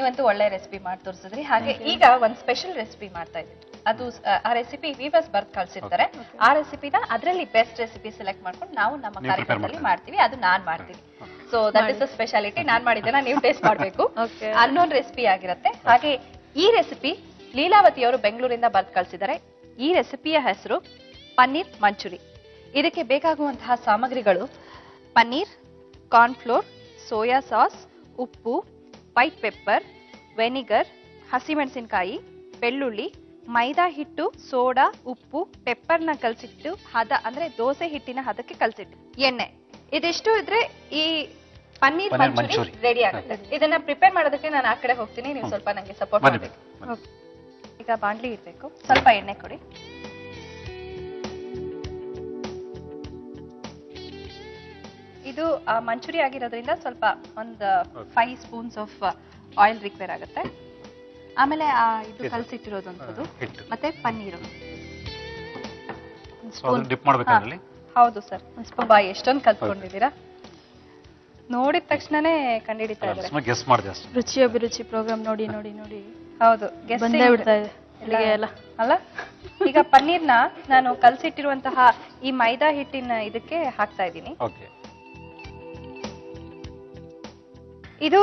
ನೀವಂತೂ ಒಳ್ಳೆ ರೆಸಿಪಿ ಮಾಡಿ ತೋರಿಸಿದ್ರಿ. ಹಾಗೆ ಈಗ ಒಂದ್ ಸ್ಪೆಷಲ್ ರೆಸಿಪಿ ಮಾಡ್ತಾ ಇದ್ದೀವಿ. ಅದು ಆ ರೆಸಿಪಿ ವಿವರ್ಸ್ ಬರ್ದ್ ಕಳ್ಸಿರ್ತಾರೆ. ಆ ರೆಸಿಪಿನ ಅದರಲ್ಲಿ ಬೆಸ್ಟ್ ರೆಸಿಪಿ ಸೆಲೆಕ್ಟ್ ಮಾಡ್ಕೊಂಡು ನಾವು ನಮ್ಮ ಕಾರ್ಯಕ್ರಮದಲ್ಲಿ ಮಾಡ್ತೀವಿ. ಅದು ನಾನ್ ಮಾಡ್ತೀನಿ. So that is the speciality. ನಾನ್ ಮಾಡಿದ್ದನ್ನ ನೀವು ಟೇಸ್ಟ್ ಮಾಡ್ಬೇಕು. ಅನ್ನೋನ್ ರೆಸಿಪಿ ಆಗಿರುತ್ತೆ. ಹಾಗೆ ಈ ರೆಸಿಪಿ ಲೀಲಾವತಿ ಅವರು ಬೆಂಗಳೂರಿಂದ ಬರ್ದ್ ಕಳ್ಸಿದ್ದಾರೆ. ಈ ರೆಸಿಪಿಯ ಹೆಸರು ಪನ್ನೀರ್ ಮಂಚೂರಿ. ಇದಕ್ಕೆ ಬೇಕಾಗುವಂತಹ ಸಾಮಗ್ರಿಗಳು ಪನ್ನೀರ್, ಕಾರ್ನ್ಫ್ಲೋರ್, ಸೋಯಾ ಸಾಸ್, ಉಪ್ಪು, ವೈಟ್ ಪೆಪ್ಪರ್, ವೆನಿಗರ್, ಹಸಿಮೆಣಸಿನಕಾಯಿ, ಬೆಳ್ಳುಳ್ಳಿ, ಮೈದಾ ಹಿಟ್ಟು, ಸೋಡಾ, ಉಪ್ಪು, ಪೆಪ್ಪರ್ನ ಕಲಸಿಟ್ಟು ಹದ ಅಂದ್ರೆ ದೋಸೆ ಹಿಟ್ಟಿನ ಹದಕ್ಕೆ ಕಲಸಿಟ್ಟು, ಎಣ್ಣೆ. ಇದಿಷ್ಟು ಇದ್ರೆ ಈ ಪನ್ನೀರ್ ಮಂಚೂರಿ ರೆಡಿ ಆಗುತ್ತೆ. ಇದನ್ನ ಪ್ರಿಪೇರ್ ಮಾಡೋದಕ್ಕೆ ನಾನು ಆ ಕಡೆ ಹೋಗ್ತೀನಿ. ನೀವು ಸ್ವಲ್ಪ ನಂಗೆ ಸಪೋರ್ಟ್ ಮಾಡಬೇಕು. ಈಗ ಬಾಂಡ್ಲಿ ಇಡ್ಬೇಕು. ಸ್ವಲ್ಪ ಎಣ್ಣೆ ಕೊಡಿ. ಇದು ಮಂಚೂರಿ ಆಗಿರೋದ್ರಿಂದ ಸ್ವಲ್ಪ ಒಂದು 5 ಸ್ಪೂನ್ಸ್ ಆಫ್ ಆಯಿಲ್ ರಿಕ್ವೈರ್ ಆಗುತ್ತೆ. ಆಮೇಲೆ ಇದು ಕಲಸಿಟ್ಟಿರೋದಂಥದ್ದು ಮತ್ತೆ ಪನ್ನೀರು. ಹೌದು ಸರ್. ತುಂಬಾ ಎಷ್ಟೊಂದು ಕಲ್ತ್ಕೊಂಡಿದ್ದೀರಾ. ನೋಡಿದ ತಕ್ಷಣನೇ ಕಂಡಿಡಿತಾ ಇದ್ದಾರೆ. ರುಚಿ ಅಭಿರುಚಿ ಪ್ರೋಗ್ರಾಮ್ ನೋಡಿ ನೋಡಿ ನೋಡಿ. ಹೌದು, ಬಂದೇ ಬಿಡ್ತಾ ಇದೆ ಅಲ್ಲ. ಈಗ ಪನ್ನೀರ್ನ ನಾನು ಕಲಸಿಟ್ಟಿರುವಂತಹ ಈ ಮೈದಾ ಹಿಟ್ಟಿನ ಇದಕ್ಕೆ ಹಾಕ್ತಾ ಇದ್ದೀನಿ. ಇದು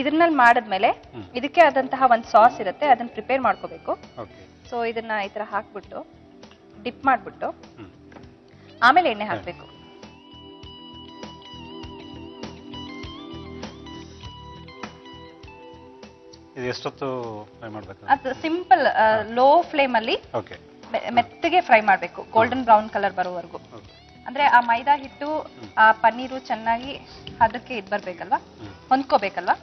ಇದನ್ನಲ್ಲಿ ಮಾಡಿದ್ಮೇಲೆ ಇದಕ್ಕೆ ಆದಂತಹ ಒಂದು ಸಾಸ್ ಇರುತ್ತೆ. ಅದನ್ನ ಪ್ರಿಪೇರ್ ಮಾಡ್ಕೋಬೇಕು. ಸೊ ಇದನ್ನ ಈ ತರ ಹಾಕ್ಬಿಟ್ಟು ಡಿಪ್ ಮಾಡ್ಬಿಟ್ಟು ಆಮೇಲೆ ಎಣ್ಣೆ ಹಾಕ್ಬೇಕು. ಅದು ಸಿಂಪಲ್ ಲೋ ಫ್ಲೇಮ್ ಅಲ್ಲಿ ಮೆತ್ತಗೆ ಫ್ರೈ ಮಾಡ್ಬೇಕು. ಗೋಲ್ಡನ್ ಬ್ರೌನ್ ಕಲರ್ ಬರೋವರೆಗೂ. ಅಂದ್ರೆ ಆ ಮೈದಾ ಹಿಟ್ಟು ಆ ಪನ್ನೀರು ಚೆನ್ನಾಗಿ ಅದಕ್ಕೆ ಇದ್ ಬರ್ಬೇಕಲ್ವಾ, ಹೊಂದ್ಕೋಬೇಕಲ್ವಾ.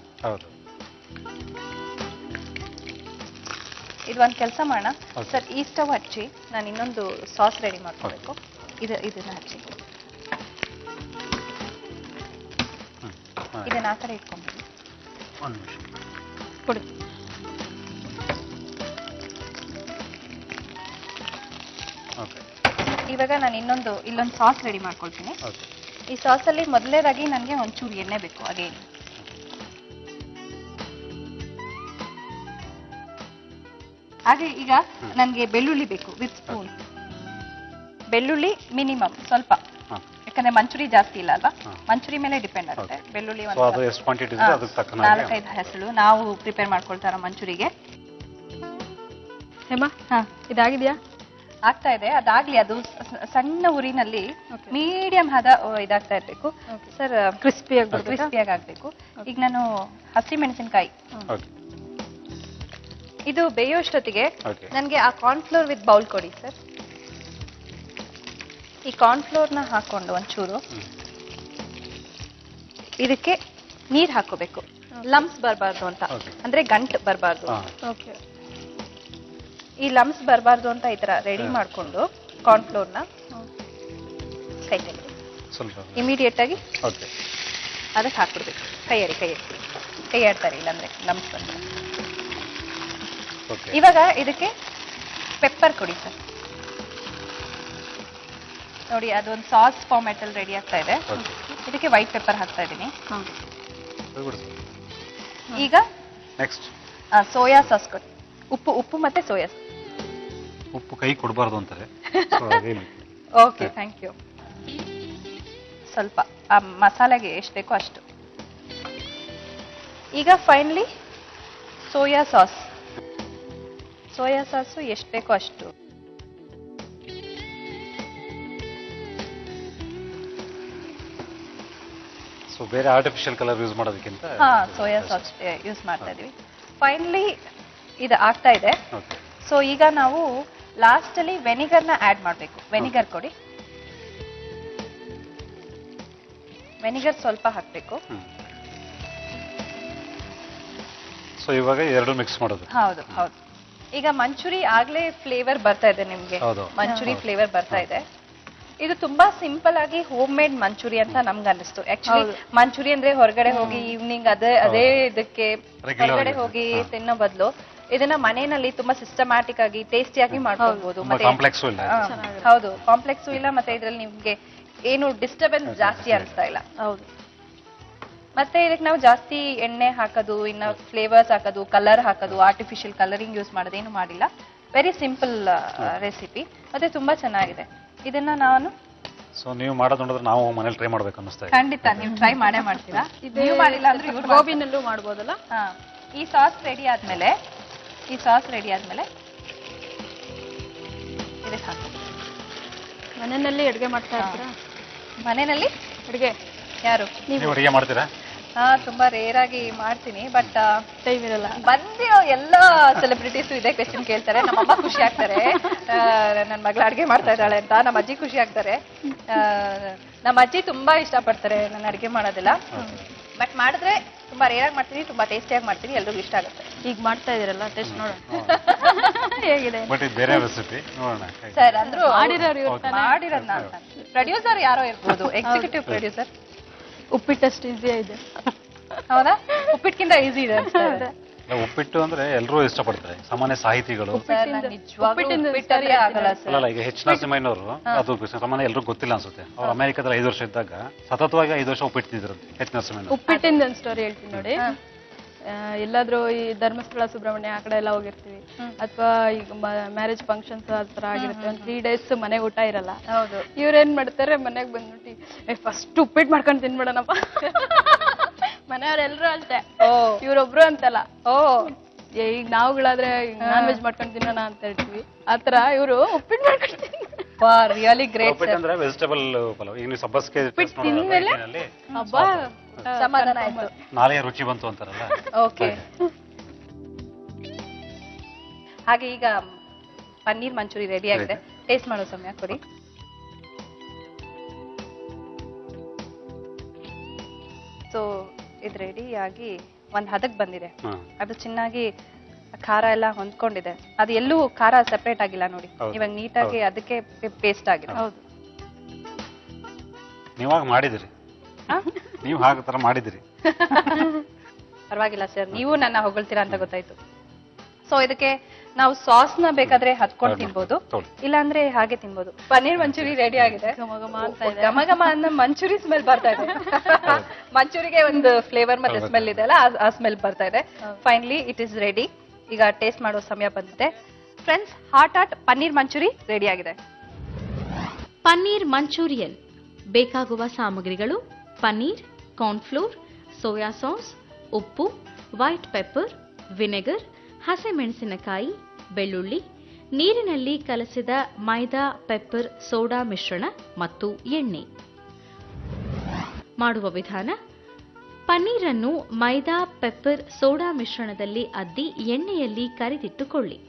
ಇದು ಒಂದ್ ಕೆಲಸ ಮಾಡೋಣ ಸರ್. ಈ ಸ್ಟವ್ ಹಚ್ಚಿ ನಾನು ಇನ್ನೊಂದು ಸಾಸ್ ರೆಡಿ ಮಾಡ್ಕೋಬೇಕು. ಇದನ್ನ ಹಚ್ಚಿ ಇದನ್ನ ಆ ಕಡೆ ಇಟ್ಕೊಂಡ್ಬಿಡಿ. ಕೊಡಿ. ಇವಾಗ ನಾನು ಇಲ್ಲೊಂದು ಸಾಸ್ ರೆಡಿ ಮಾಡ್ಕೊಳ್ತೀನಿ. ಈ ಸಾಸ್ ಅಲ್ಲಿ ಮೊದಲನೇದಾಗಿ ನನಗೆ ಒಂಚೂರು ಎಣ್ಣೆ ಬೇಕು. ಅಗೇನ್ ಹಾಗೆ ಈಗ ನನಗೆ ಬೆಳ್ಳುಳ್ಳಿ ಬೇಕು ವಿತ್ ಸ್ಪೂನ್. ಬೆಳ್ಳುಳ್ಳಿ ಮಿನಿಮಮ್ ಸ್ವಲ್ಪ, ಯಾಕಂದ್ರೆ ಮಂಚೂರಿ ಜಾಸ್ತಿ ಇಲ್ಲ ಅಲ್ವಾ. ಮಂಚೂರಿ ಮೇಲೆ ಡಿಪೆಂಡ್ ಆಗುತ್ತೆ. ಬೆಳ್ಳುಳ್ಳಿ 4-5 ಹೆಸರು ನಾವು ಪ್ರಿಪೇರ್ ಮಾಡ್ಕೊಳ್ತಾರ ಮಂಚೂರಿಗೆ. ಇದಾಗಿದೆಯಾ? ಆಗ್ತಾ ಇದೆ. ಅದಾಗ್ಲಿ. ಅದು ಸಣ್ಣ ಉರಿನಲ್ಲಿ ಮೀಡಿಯಂ ಹದ ಇದಾಗ್ತಾ ಇರ್ಬೇಕು ಸರ್. ಕ್ರಿಸ್ಪಿಯಾಗಿ ಆಗ್ಬೇಕು. ಈಗ ನಾನು ಹಸಿ ಮೆಣಸಿನಕಾಯಿ ಇದು ಬೇಯೋಷ್ಟೊತ್ತಿಗೆ ನನಗೆ ಆ ಕಾರ್ನ್ಫ್ಲೋರ್ ವಿತ್ ಬೌಲ್ ಕೊಡಿ ಸರ್. ಈ ಕಾರ್ನ್ಫ್ಲೋರ್ನ ಹಾಕೊಂಡು ಒಂಚೂರು ಇದಕ್ಕೆ ನೀರ್ ಹಾಕೋಬೇಕು. ಲಮ್ಸ್ ಬರಬಾರ್ದು ಅಂತ, ಅಂದ್ರೆ ಗಂಟು ಬರಬಾರ್ದು. ಈ ಲಮ್ಸ್ ಬರಬಾರ್ದು ಅಂತ ಈ ತರ ರೆಡಿ ಮಾಡ್ಕೊಂಡು ಕಾರ್ನ್ಫ್ಲೋರ್ನ ಕೈ ಇಮಿಡಿಯೇಟ್ ಆಗಿ ಅದಕ್ಕೆ ಹಾಕ್ಬಿಡ್ಬೇಕು. ಕೈ ಆಡ್ತಾರೆ ಇಲ್ಲಾಂದ್ರೆ ಲಮ್ಸ್ ಬಂದ. ಇವಾಗ ಇದಕ್ಕೆ ಪೆಪ್ಪರ್ ಕೊಡಿ ಸರ್. ನೋಡಿ ಅದೊಂದು ಸಾಸ್ ಫಾರ್ಮ್ಯಾಟ್ ಅಲ್ಲಿ ರೆಡಿ ಆಗ್ತಾ ಇದೆ. ಇದಕ್ಕೆ ವೈಟ್ ಪೆಪ್ಪರ್ ಹಾಕ್ತಾ ಇದ್ದೀನಿ. ಈಗ ಸೋಯಾ ಸಾಸ್ ಕೊಡಿ. ಉಪ್ಪು ಮತ್ತೆ ಸೋಯಾ ಸಾಸ್. ಉಪ್ಪು ಕೈ ಕೊಡಬಾರ್ದು ಅಂತಾರೆ. Okay, thank you. ಸ್ವಲ್ಪ ಆ ಮಸಾಲೆಗೆ ಎಷ್ಟು ಬೇಕೋ ಅಷ್ಟು. ಈಗ ಫೈನಲಿ ಸೋಯಾ ಸಾಸು ಎಷ್ಟು ಬೇಕೋ ಅಷ್ಟು. ಬೇರೆ ಆರ್ಟಿಫಿಷಿಯಲ್ ಕಲರ್ ಯೂಸ್ ಮಾಡೋದಕ್ಕಿಂತ ಸೋಯಾ ಸಾಸ್ ಯೂಸ್ ಮಾಡ್ತಾ ಇದೀವಿ. ಫೈನಲಿ ಇದು ಆಗ್ತಾ ಇದೆ. ಸೊ ಈಗ ನಾವು ಲಾಸ್ಟ್ ಅಲ್ಲಿ ವೆನಿಗರ್ನ ಆಡ್ ಮಾಡಬೇಕು. ವೆನಿಗರ್ ಕೊಡಿ. ವೆನಿಗರ್ ಸ್ವಲ್ಪ ಹಾಕ್ಬೇಕು. ಸೊ ಇವಾಗ ಎರಡು ಮಿಕ್ಸ್ ಮಾಡೋದು. ಹೌದು. ಈಗ ಮಂಚೂರಿ ಆಗ್ಲೇ ಫ್ಲೇವರ್ ಬರ್ತಾ ಇದೆ ನಿಮ್ಗೆ. ಮಂಚೂರಿ ಫ್ಲೇವರ್ ಬರ್ತಾ ಇದೆ. ಇದು ತುಂಬಾ ಸಿಂಪಲ್ ಆಗಿ ಹೋಮ್ ಮೇಡ್ ಮಂಚೂರಿ ಅಂತ ನಮ್ಗೆ ಅನಿಸ್ತು. ಆಕ್ಚುಲಿ ಮಂಚೂರಿ ಅಂದ್ರೆ ಹೊರಗಡೆ ಹೋಗಿ ಈವ್ನಿಂಗ್ ಅದೇ ಇದಕ್ಕೆ ಹೊರಗಡೆ ಹೋಗಿ ತಿನ್ನೋ ಬದಲು ಇದನ್ನ ಮನೆಯಲ್ಲಿ ತುಂಬಾ ಸಿಸ್ಟಮ್ಯಾಟಿಕ್ ಆಗಿ ಟೇಸ್ಟಿಯಾಗಿ ಮಾಡ್ಕೊಳ್ಬಹುದು. ಹೌದು, ಕಾಂಪ್ಲೆಕ್ಸು ಇಲ್ಲ. ಮತ್ತೆ ಇದ್ರಲ್ಲಿ ನಿಮ್ಗೆ ಏನು ಡಿಸ್ಟರ್ಬೆನ್ಸ್ ಜಾಸ್ತಿ ಅನಿಸ್ತಾ ಇಲ್ಲ. ಹೌದು. ಮತ್ತೆ ಇದಕ್ಕೆ ನಾವು ಜಾಸ್ತಿ ಎಣ್ಣೆ ಹಾಕೋದು, ಇನ್ನು ಫ್ಲೇವರ್ಸ್ ಹಾಕೋದು, ಕಲರ್ ಹಾಕೋದು, ಆರ್ಟಿಫಿಷಿಯಲ್ ಕಲರಿಂಗ್ ಯೂಸ್ ಮಾಡೋದೇನು ಮಾಡಿಲ್ಲ. ವೆರಿ ಸಿಂಪಲ್ ರೆಸಿಪಿ, ಮತ್ತೆ ತುಂಬಾ ಚೆನ್ನಾಗಿದೆ. ಇದನ್ನ ನಾನು ಸೊ ನೀವು ಮಾಡೋದು ನೋಡಿದ್ರೆ ನಾವು ಮನೇಲಿ ಟ್ರೈ ಮಾಡ್ಬೇಕು ಅನ್ನಿಸ್ತಾ ಇದೆ. ಖಂಡಿತ ನೀವು ಟ್ರೈ ಮಾಡೇ ಮಾಡ್ತೀರಾ. ನೀವು ಮಾಡಿಲ್ಲ ಅಂದ್ರೆ ಇವ್ರು ಗೋಬಿನಲ್ಲೂ ಮಾಡ್ಬೋದಲ್ಲ. ಈ ಸಾಸ್ ರೆಡಿ ಆದ್ಮೇಲೆ ಇದಕ್ಕೆ ಹಾಕಿ. ಮನೆಯಲ್ಲಿ ಅಡುಗೆ ಮಾಡ್ತಾ ಇರ್ತೀರಾ? ಮನೆಯಲ್ಲಿ ಅಡುಗೆ ಯಾರು? ನೀವು ಅಡುಗೆ ಮಾಡ್ತೀರಾ? ತುಂಬಾ ರೇರ್ ಆಗಿ ಮಾಡ್ತೀನಿ, ಬಟ್ ಟೈಮ್ ಇರಲ್ಲ. ಬಂದಿರೋ ಎಲ್ಲಾ ಸೆಲೆಬ್ರಿಟೀಸ್ ಇದೇ ಕ್ವೆಶ್ಚನ್ ಕೇಳ್ತಾರೆ. ನಮ್ಮಮ್ಮ ಖುಷಿ ಆಗ್ತಾರೆ, ನನ್ನ ಮಗಳ ಅಡ್ಗೆ ಮಾಡ್ತಾ ಇದ್ದಾಳೆ ಅಂತ. ನಮ್ಮ ಅಜ್ಜಿ ಖುಷಿ ಆಗ್ತಾರೆ. ನಮ್ಮ ಅಜ್ಜಿ ತುಂಬಾ ಇಷ್ಟಪಡ್ತಾರೆ ನನ್ನ ಅಡ್ಗೆ ಮಾಡೋದೆಲ್ಲ. ಬಟ್ ಮಾಡಿದ್ರೆ ತುಂಬಾ ರೇರ್ ಆಗಿ ಮಾಡ್ತೀನಿ, ತುಂಬಾ ಟೇಸ್ಟಿಯಾಗಿ ಮಾಡ್ತೀನಿ, ಎಲ್ರಿಗೂ ಇಷ್ಟ ಆಗುತ್ತೆ. ಈಗ ಮಾಡ್ತಾ ಇದೀರಲ್ಲ, ಟೇಸ್ಟ್ ನೋಡೋಣ ಹೇಗಿದೆ. ಬಟ್ ಇದು ಬೇರೆ ರೆಸಿಪಿ ನೋಡೋಣ. ಸರ್ ಅಂದ್ರು ಮಾಡಿರೋದು ನಾನು. ಪ್ರೊಡ್ಯೂಸರ್ ಯಾರೋ ಇರ್ಬೋದು, ಎಕ್ಸಿಕ್ಯೂಟಿವ್ ಪ್ರೊಡ್ಯೂಸರ್. ಉಪ್ಪಿಟ್ಟಷ್ಟು ಈಸಿ ಇದೆ. ಹೌದಾ? ಉಪ್ಪಿಟ್ಕಿಂತ ಈಸಿ ಇದೆ ಅನ್ಸುತ್ತೆ. ಉಪ್ಪಿಟ್ಟು ಅಂದ್ರೆ ಎಲ್ಲರೂ ಇಷ್ಟಪಡ್ತಾರೆ, ಸಾಮಾನ್ಯ ಸಾಹಿತಿಗಳು. ಅಲ್ಲ, ಈಗ ಎಚ್ ನರಸಿಂಹಯ್ಯನವರು ಅದು ಸಾಮಾನ್ಯ ಎಲ್ರಿಗೂ ಗೊತ್ತಿಲ್ಲ ಅನ್ಸುತ್ತೆ. ಅವ್ರು ಅಮೆರಿಕದಲ್ಲಿ 5 ವರ್ಷ ಇದ್ದಾಗ ಸತತವಾಗಿ 5 ವರ್ಷ ಉಪ್ಪಿಟ್ಟು ತಿಂದಿರಂತೆ ಎಚ್ ನರಸಿಂಹಯ್ಯನವರು. ಉಪ್ಪಿಟ್ಟಿಂದ ಒಂದು ಸ್ಟೋರಿ ಹೇಳ್ತೀನಿ ನೋಡಿ. ಎಲ್ಲಾದ್ರೂ ಈ ಧರ್ಮಸ್ಥಳ, ಸುಬ್ರಹ್ಮಣ್ಯ ಆ ಕಡೆ ಎಲ್ಲ ಹೋಗಿರ್ತೀವಿ, ಅಥವಾ ಈಗ ಮ್ಯಾರೇಜ್ ಫಂಕ್ಷನ್ಸ್ ಆ ತರ ಆಗಿರುತ್ತೆ. ಒಂದು 3 days ಮನೆಗೆ ಊಟ ಇರಲ್ಲ. ಹೌದು. ಇವ್ರೇನ್ ಮಾಡ್ತಾರೆ, ಮನೆಗೆ ಬಂದ್ಬಿಟ್ಟು ಫಸ್ಟ್ ಉಪ್ಪಿಟ್ಟು ಮಾಡ್ಕೊಂಡು ತಿನ್ಬಿಡೋಣಪ್ಪ. ಮನೆಯವ್ರೆಲ್ರು ಅಷ್ಟೇ, ಇವ್ರೊಬ್ರು ಅಂತಲ್ಲ. ಈಗ ನಾವುಗಳಾದ್ರೆ ನಾನ್ ವೆಜ್ ಮಾಡ್ಕೊಂಡು ತಿನ್ನೋಣ ಅಂತ ಹೇಳ್ತೀವಿ, ಆತರ ಇವರು ಉಪ್ಪಿಟ್ಟು ಮಾಡ್ಕೊಂಡು ರಿಯಲಿ ಗ್ರೇಟ್. ಅಂದ್ರೆ ವೆಜಿಟೇಬಲ್ ಪಲಾವ್. ಈಗ ನೀವು ಸಬ್ಬಸ್ಗೆ ತಿಂದ್ಮೇಲೆ ಹಬ್ಬ ಸಮಾಧಾನ ಆಯ್ತು, ನಾಳೆಯ ರುಚಿ ಬಂತು ಅಂತಾರಲ್ಲ. ಓಕೆ. ಹಾಗೆ ಈಗ ಪನ್ನೀರ್ ಮಂಚೂರಿ ರೆಡಿ ಆಗಿದೆ. ಟೇಸ್ಟ್ ಮಾಡೋ ಸಮಯ ಕೊಡಿ. ಸೊ ಇದು ರೆಡಿ ಆಗಿ ಒಂದ್ ಹದಕ್ ಬಂದಿದೆ. ಅದು ಚೆನ್ನಾಗಿ ಖಾರ ಎಲ್ಲ ಹೊಂದ್ಕೊಂಡಿದೆ. ಅದು ಎಲ್ಲೂ ಖಾರ ಸೆಪರೇಟ್ ಆಗಿಲ್ಲ ನೋಡಿ. ಇವಾಗ ನೀಟಾಗಿ ಅದಕ್ಕೆ ಪೇಸ್ಟ್ ಆಗಿದೆ. ಹೌದು. ನೀವಾಗ ಮಾಡಿದಿರಿ, ನೀವು ಹಾಗೆ ತರ ಮಾಡಿದಿರಿ. ಪರವಾಗಿಲ್ಲ ಸರ್, ನೀವು ನನ್ನ ಹೊಗಳ್ತೀರಾ ಅಂತ ಗೊತ್ತಾಯ್ತು. ಸೊ ಇದಕ್ಕೆ ನಾವು ಸಾಸ್ ನ ಬೇಕಾದ್ರೆ ಹತ್ಕೊಂಡು ತಿನ್ಬೋದು, ಇಲ್ಲಾಂದ್ರೆ ಹಾಗೆ ತಿನ್ಬೋದು. ಪನ್ನೀರ್ ಮಂಚೂರಿ ರೆಡಿ ಆಗಿದೆ. ಘಮ ಘಮ ಅನ್ನೋ ಮಂಚೂರಿ ಸ್ಮೆಲ್ ಬರ್ತಾ ಇದೆ. ಮಂಚೂರಿಗೆ ಒಂದು ಫ್ಲೇವರ್ ಮತ್ತೆ ಸ್ಮೆಲ್ ಇದೆ ಅಲ್ಲ, ಆ ಸ್ಮೆಲ್ ಬರ್ತಾ ಇದೆ. Finally it is ready. ಈಗ ಟೇಸ್ಟ್ ಮಾಡೋ ಸಮಯ ಬಂದಿದೆ. Friends, hot paneer manchurian ready ಆಗಿದೆ. ಪನ್ನೀರ್ ಮಂಚೂರಿಯನ್ ಬೇಕಾಗುವ ಸಾಮಗ್ರಿಗಳು: ಪನ್ನೀರ್, ಕಾರ್ನ್ಫ್ಲೋರ್, ಸೋಯಾ ಸಾಸ್, ಉಪ್ಪು, ವೈಟ್ ಪೆಪ್ಪರ್, ವಿನೆಗರ್, ಹಸಿಮೆಣಸಿನಕಾಯಿ, ಬೆಳ್ಳುಳ್ಳಿ, ನೀರಿನಲ್ಲಿ ಕಲಸಿದ ಮೈದಾ, ಪೆಪ್ಪರ್, ಸೋಡಾ ಮಿಶ್ರಣ ಮತ್ತು ಎಣ್ಣೆ. ಮಾಡುವ ವಿಧಾನ: ಪನ್ನೀರನ್ನು ಮೈದಾ, ಪೆಪ್ಪರ್, ಸೋಡಾ ಮಿಶ್ರಣದಲ್ಲಿ ಅದ್ದಿ ಎಣ್ಣೆಯಲ್ಲಿ ಕರಿದಿಟ್ಟುಕೊಳ್ಳಿ.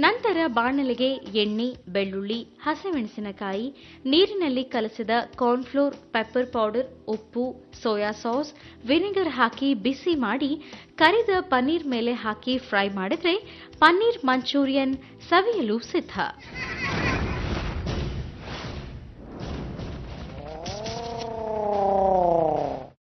ನಂತರ ಬಾಣಲೆಗೆ ಎಣ್ಣೆ, ಬೆಳ್ಳುಳ್ಳಿ, ಹಸಿಮೆಣಸಿನಕಾಯಿ, ನೀರಿನಲ್ಲಿ ಕಲಸಿದ ಕಾರ್ನ್ಫ್ಲೋರ್, ಪೆಪ್ಪರ್ ಪೌಡರ್, ಉಪ್ಪು, ಸೋಯಾ ಸಾಸ್, ವಿನೆಗರ್ ಹಾಕಿ ಬಿಸಿ ಮಾಡಿ ಕರಿದ ಪನ್ನೀರ್ ಮೇಲೆ ಹಾಕಿ ಫ್ರೈ ಮಾಡಿದ್ರೆ ಪನ್ನೀರ್ ಮಂಚೂರಿಯನ್ ಸವಿಯಲು ಸಿದ್ಧ.